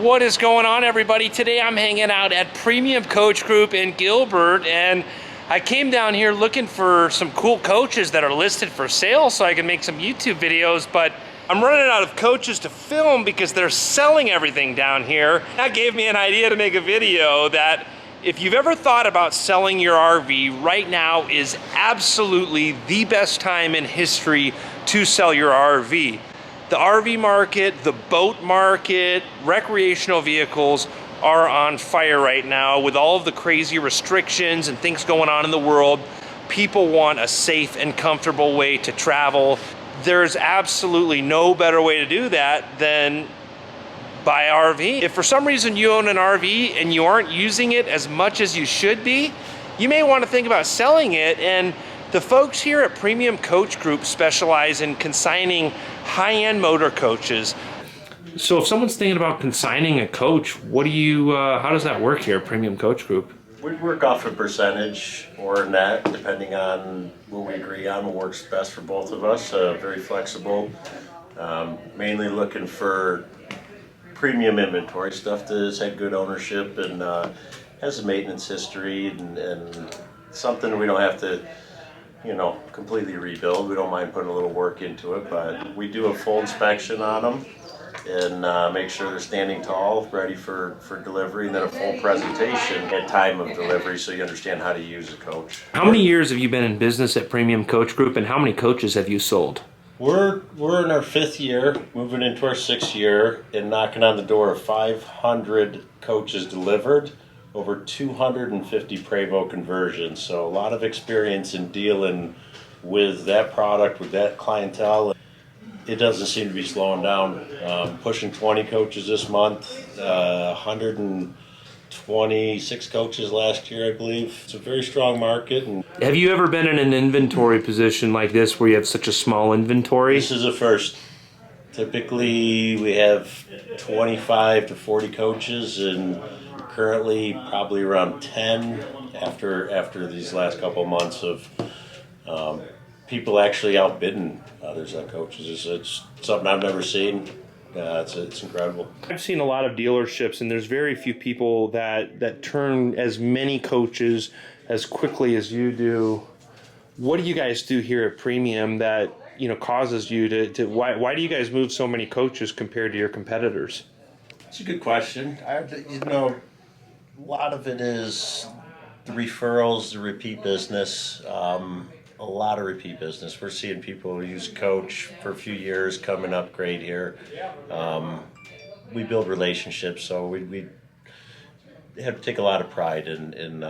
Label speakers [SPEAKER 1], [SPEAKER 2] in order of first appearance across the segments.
[SPEAKER 1] What is going on, everybody? Today I'm hanging out at Premium Coach Group in Gilbert, and I came down here looking for some cool coaches that are listed for sale so I can make some YouTube videos, but I'm running out of coaches to film because they're selling everything down here. That gave me an idea to make a video that if you've ever thought about selling your RV, right now is absolutely the best time in history to sell your RV. The RV market, the boat market, recreational vehicles are on fire right now with all of the crazy restrictions and things going on in the world. People want a safe and comfortable way to travel. There's absolutely no better way to do that than buy an RV. If for some reason you own an RV and you aren't using it as much as you should be, you may want to think about selling it. And the folks here at Premium Coach Group specialize in consigning high-end motor coaches. So if someone's thinking about consigning a coach, what do you, how does that work here at Premium Coach Group?
[SPEAKER 2] We work off a percentage or a net, depending on what we agree on, what works best for both of us. Very flexible, mainly looking for premium inventory, stuff that has had good ownership and has a maintenance history and something we don't have to, completely rebuild. We don't mind putting a little work into it, but we do a full inspection on them and make sure they're standing tall, ready for delivery, and then a full presentation at time of delivery so you understand how to use a coach.
[SPEAKER 1] How many years have you been in business at Premium Coach Group, and how many coaches have you sold?
[SPEAKER 2] We're in our 5th year, moving into our 6th year, and knocking on the door of 500 coaches delivered, over 250 prevost conversions. So a lot of experience in dealing with that product, with that clientele. It doesn't seem to be slowing down. Pushing 20 coaches this month, 126 coaches last year, I believe. It's a very strong market. And
[SPEAKER 1] have you ever been in an inventory position like this where you have such a small inventory?
[SPEAKER 2] This is a first. Typically, we have 25 to 40 coaches, and currently probably around 10 after these last couple of months of people actually outbidding others on coaches. It's something I've never seen. It's incredible.
[SPEAKER 1] I've seen a lot of dealerships, and there's very few people that turn as many coaches as quickly as you do. What do you guys do here at Premium that causes you to why do you guys move so many coaches compared to your competitors?
[SPEAKER 2] It's a good question. A lot of it is the referrals, the repeat business. A lot of repeat business. We're seeing people use coach for a few years, come and upgrade here. We build relationships, so we have to take a lot of pride in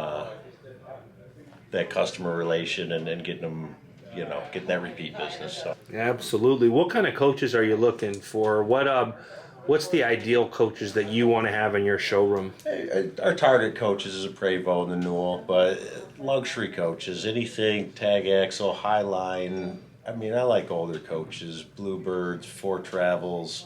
[SPEAKER 2] that customer relation and getting them, getting that repeat business. So.
[SPEAKER 1] Absolutely. What kind of coaches are you looking for? What's the ideal coaches that you want to have in your showroom?
[SPEAKER 2] Our target coaches is a Prevost and the Newell, but luxury coaches, anything tag axle, high line. I mean, I like older coaches, Bluebirds, Four Travels,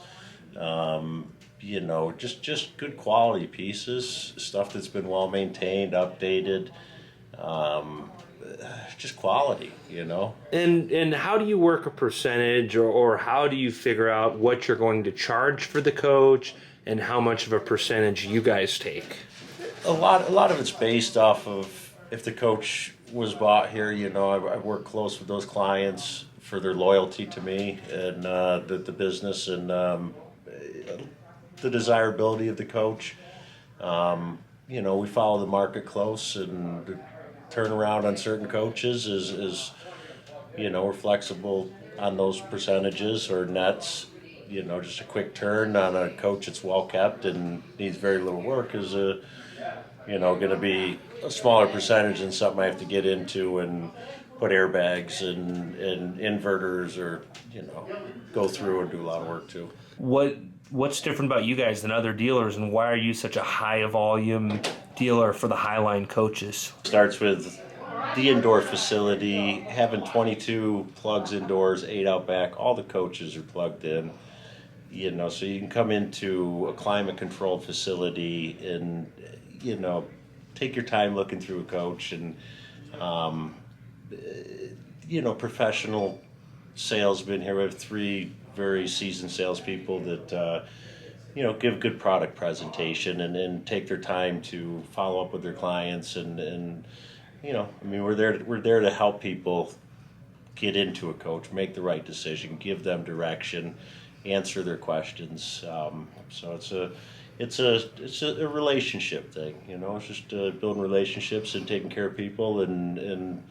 [SPEAKER 2] just good quality pieces, stuff that's been well maintained, updated. Just quality,
[SPEAKER 1] And how do you work a percentage, or how do you figure out what you're going to charge for the coach and how much of a percentage you guys take?
[SPEAKER 2] A lot of it's based off of if the coach was bought here. I work close with those clients for their loyalty to me and the business and the desirability of the coach. We follow the market close, and the turnaround on certain coaches is we're flexible on those percentages or nets. Just a quick turn on a coach that's well kept and needs very little work is going to be a smaller percentage than something I have to get into and put airbags and inverters or go through and do a lot of work too.
[SPEAKER 1] What's different about you guys than other dealers, and why are you such a high volume dealer for the Highline coaches?
[SPEAKER 2] Starts with the indoor facility, having 22 plugs indoors, 8 out back. All the coaches are plugged in, so you can come into a climate controlled facility and take your time looking through a coach and professional salesmen here. We have 3 very seasoned salespeople that give good product presentation and take their time to follow up with their clients and we're there to help people get into a coach, make the right decision, give them direction, answer their questions. So it's a relationship thing. It's just building relationships and taking care of people and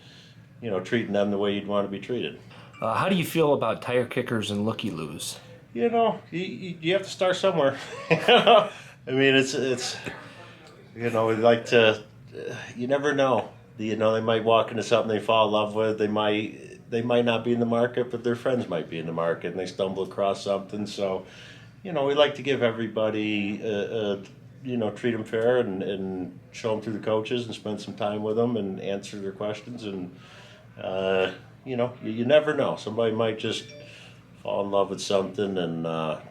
[SPEAKER 2] treating them the way you'd want to be treated.
[SPEAKER 1] How do you feel about tire kickers and looky-loos?
[SPEAKER 2] You have to start somewhere. I mean, it's we like to. You never know. They might walk into something they fall in love with. They might not be in the market, but their friends might be in the market, and they stumble across something. So, we like to give everybody, treat them fair and show them through the coaches and spend some time with them and answer their questions. And you never know. Somebody might just fall in love with something and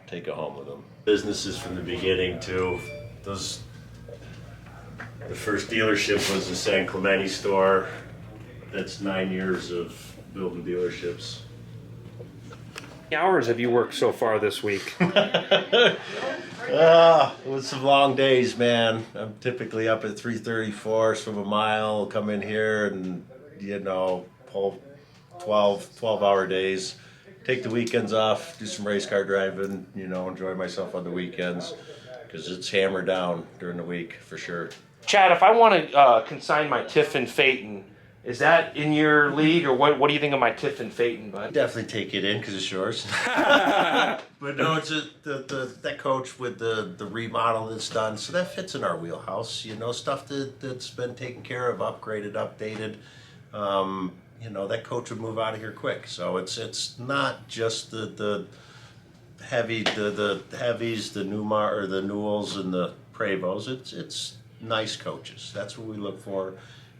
[SPEAKER 2] take it home with them. Businesses from the beginning too. The first dealership was the San Clemente store. That's 9 years of building dealerships.
[SPEAKER 1] How many hours have you worked so far this week?
[SPEAKER 2] It was some long days, man. I'm typically up at 3:34 from a mile, come in here and, pull 12-hour days. Take the weekends off, do some race car driving, enjoy myself on the weekends because it's hammered down during the week for sure.
[SPEAKER 1] Chad, if I want to consign my Tiffin Phaeton, is that in your league, or what do you think of my Tiffin Phaeton, bud?
[SPEAKER 2] Definitely take it in because it's yours. But no, it's that coach with the remodel that's done, so that fits in our wheelhouse. Stuff that's been taken care of, upgraded, updated. That coach would move out of here quick. So it's not just the heavies, the Newmar or the Newells and the Prevosts. It's nice coaches. That's what we look for,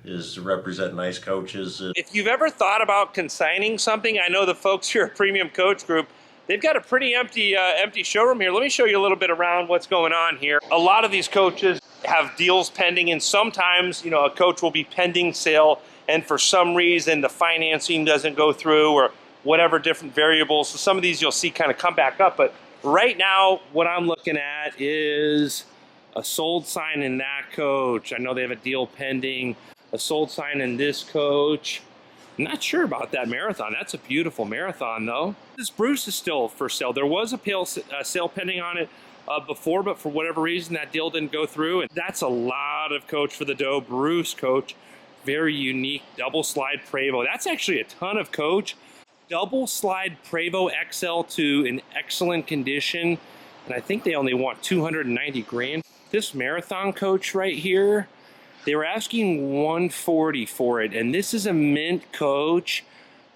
[SPEAKER 2] is to represent nice coaches.
[SPEAKER 1] If you've ever thought about consigning something, I know the folks here at Premium Coach Group, they've got a pretty empty showroom here. Let me show you a little bit around what's going on here. A lot of these coaches have deals pending, and sometimes, a coach will be pending sale, and for some reason the financing doesn't go through or whatever different variables. So some of these you'll see kind of come back up. But right now, what I'm looking at is a sold sign in that coach. I know they have a deal pending. A sold sign in this coach. I'm not sure about that Marathon. That's a beautiful Marathon though. This Bruce is still for sale. There was a sale pending on it before, but for whatever reason that deal didn't go through. And that's a lot of coach for the dough. Bruce coach, very unique double slide Prevost. That's actually a ton of coach. Double slide Prevost XL to in excellent condition. And I think they only want 290 grand. This Marathon coach right here, they were asking 140 for it, and this is a mint coach,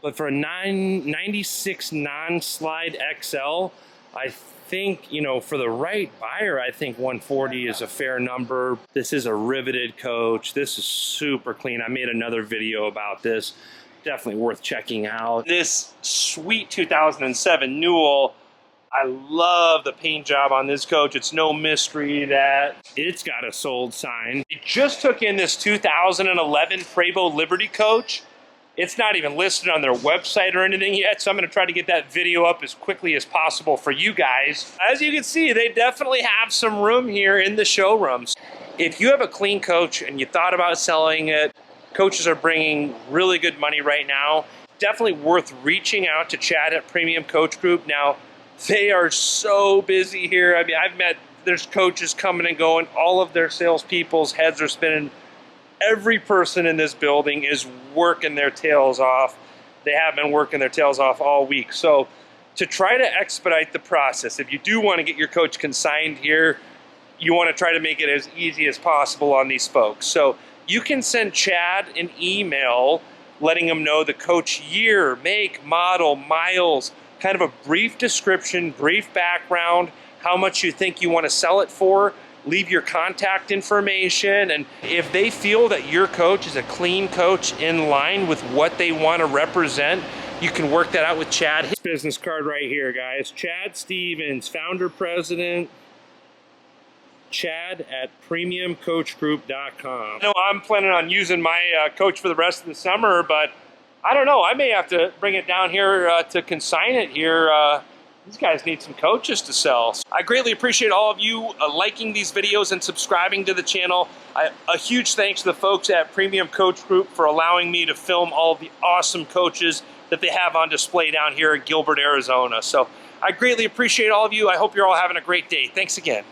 [SPEAKER 1] but for a 96 non-slide XL, I think, for the right buyer, I think 140 is a fair number. This is a riveted coach. This is super clean. I made another video about this. Definitely worth checking out. This sweet 2007 Newell, I love the paint job on this coach. It's no mystery that it's got a sold sign. They just took in this 2011 Prevost Liberty coach. It's not even listed on their website or anything yet, so I'm gonna try to get that video up as quickly as possible for you guys. As you can see, they definitely have some room here in the showrooms. If you have a clean coach and you thought about selling it, coaches are bringing really good money right now. Definitely worth reaching out to Chad at Premium Coach Group. Now, they are so busy here. I mean, there's coaches coming and going. All of their salespeople's heads are spinning. Every person in this building is working their tails off. They have been working their tails off all week. So to try to expedite the process, if you do want to get your coach consigned here, you want to try to make it as easy as possible on these folks. So you can send Chad an email letting him know the coach year, make, model, miles, kind of a brief description, brief background, how much you think you want to sell it for, leave your contact information, and if they feel that your coach is a clean coach in line with what they want to represent, you can work that out with Chad. His business card right here, guys. Chad Stevens, founder, president, Chad at premiumcoachgroup.com. I know I'm planning on using my coach for the rest of the summer, but I don't know. I may have to bring it down here to consign it here These guys need some coaches to sell. I greatly appreciate all of you liking these videos and subscribing to the channel. A huge thanks to the folks at Premium Coach Group for allowing me to film all the awesome coaches that they have on display down here in Gilbert, Arizona. So I greatly appreciate all of you. I hope you're all having a great day. Thanks again.